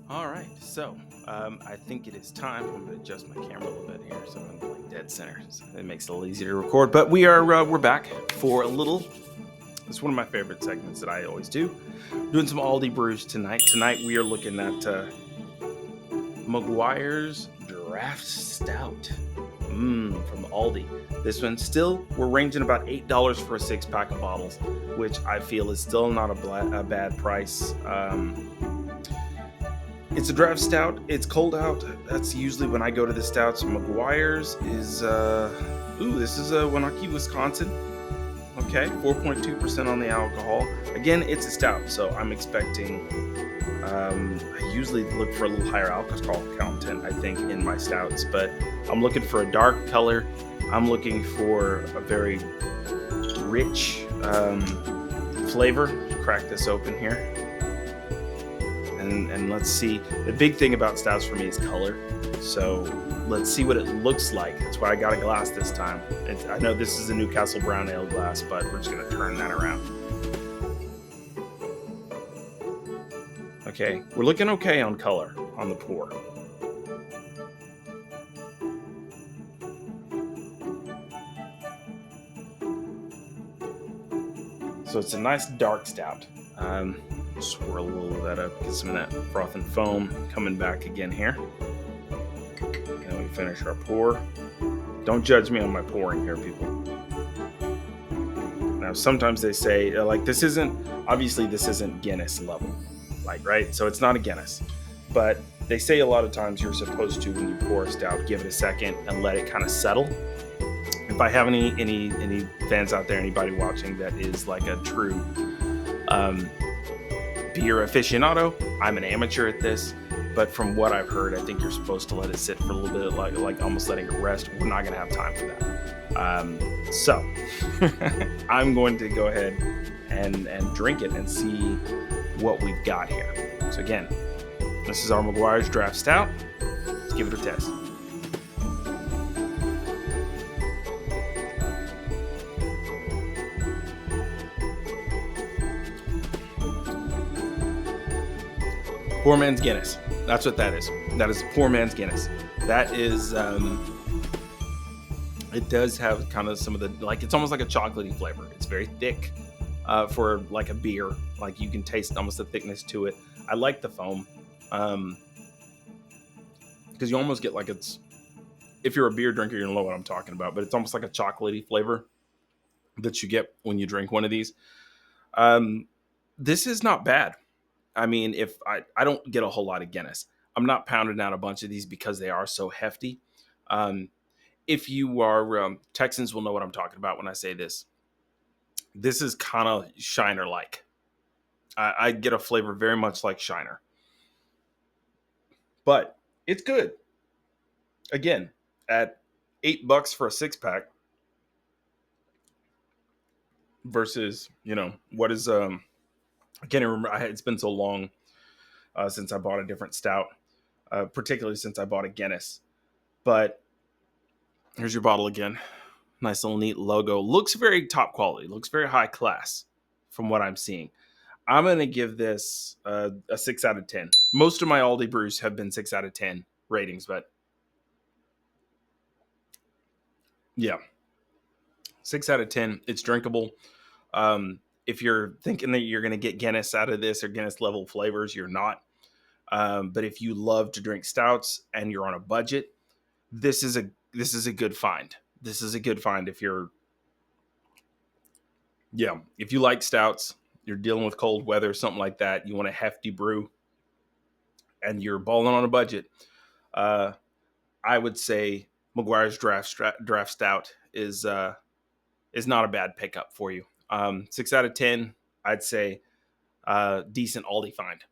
All right, so I think it is time. I'm going to adjust my camera a little bit here so I'm like dead center. So it makes it a little easier to record. But we're back for a little. It's one of my favorite segments that I always do. Doing some Aldi brews tonight. Tonight we are looking at Maguires Draught Stout. From Aldi. This one still we're ranging about $8 for a 6 pack of bottles, which I feel is still not a bad price. It's a draft stout. It's cold out. That's usually when I go to the stouts. Maguire's is this is Wenatchee, Wisconsin. Okay, 4.2% on the alcohol. Again, it's a stout, so I'm expecting. I usually look for a little higher alcohol content, I think, in my stouts, but I'm looking for a dark color. I'm looking for a very rich flavor. Crack this open here. And let's see. The big thing about stouts for me is color. So let's see what it looks like. That's why I got a glass this time. I know this is a Newcastle Brown Ale glass, but we're just going to turn that around. Okay, we're looking okay on color on the pour. So it's a nice dark stout. Swirl a little of that up, get some of that froth and foam coming back again here. And we finish our pour. Don't judge me on my pouring here, people. Now, sometimes they say, like, this isn't Guinness level, like, right? So it's not a Guinness. But they say a lot of times you're supposed to, when you pour a stout, give it a second and let it kind of settle. If I have any fans out there, anybody watching that is like a true beer aficionado, I'm an amateur at this, but from what I've heard, I think you're supposed to let it sit for a little bit, like almost letting it rest. We're not going to have time for that. So I'm going to go ahead and drink it and see what we've got here. So again, this is our Maguires Draught Stout. Let's give it a test. Poor man's Guinness. That's what that is. That is poor man's Guinness. That is, it does have kind of some of the, like, it's almost like a chocolatey flavor. It's very thick for like a beer. Like, you can taste almost the thickness to it. I like the foam because you almost get like if you're a beer drinker, you know what I'm talking about, but it's almost like a chocolatey flavor that you get when you drink one of these. This is not bad. I mean, if I don't get a whole lot of Guinness, I'm not pounding out a bunch of these because they are so hefty. If you are Texans will know what I'm talking about when I say this. This is kind of Shiner-like. I get a flavor very much like Shiner, but it's good. Again, at $8 for a 6 pack versus what is I can't even remember. It's been so long since I bought a different stout, particularly since I bought a Guinness. But here's your bottle again. Nice little neat logo. Looks very top quality. Looks very high class from what I'm seeing. I'm going to give this a 6 out of 10. Most of my Aldi brews have been 6 out of 10 ratings, but yeah, 6 out of 10. It's drinkable. If you're thinking that you're going to get Guinness out of this or Guinness level flavors, you're not. But if you love to drink stouts and you're on a budget, this is a good find. This is a good find if you like stouts, you're dealing with cold weather, something like that, you want a hefty brew, and you're balling on a budget. I would say Maguire's Draught Stout is not a bad pickup for you. 6 out of 10, I'd say decent Aldi find.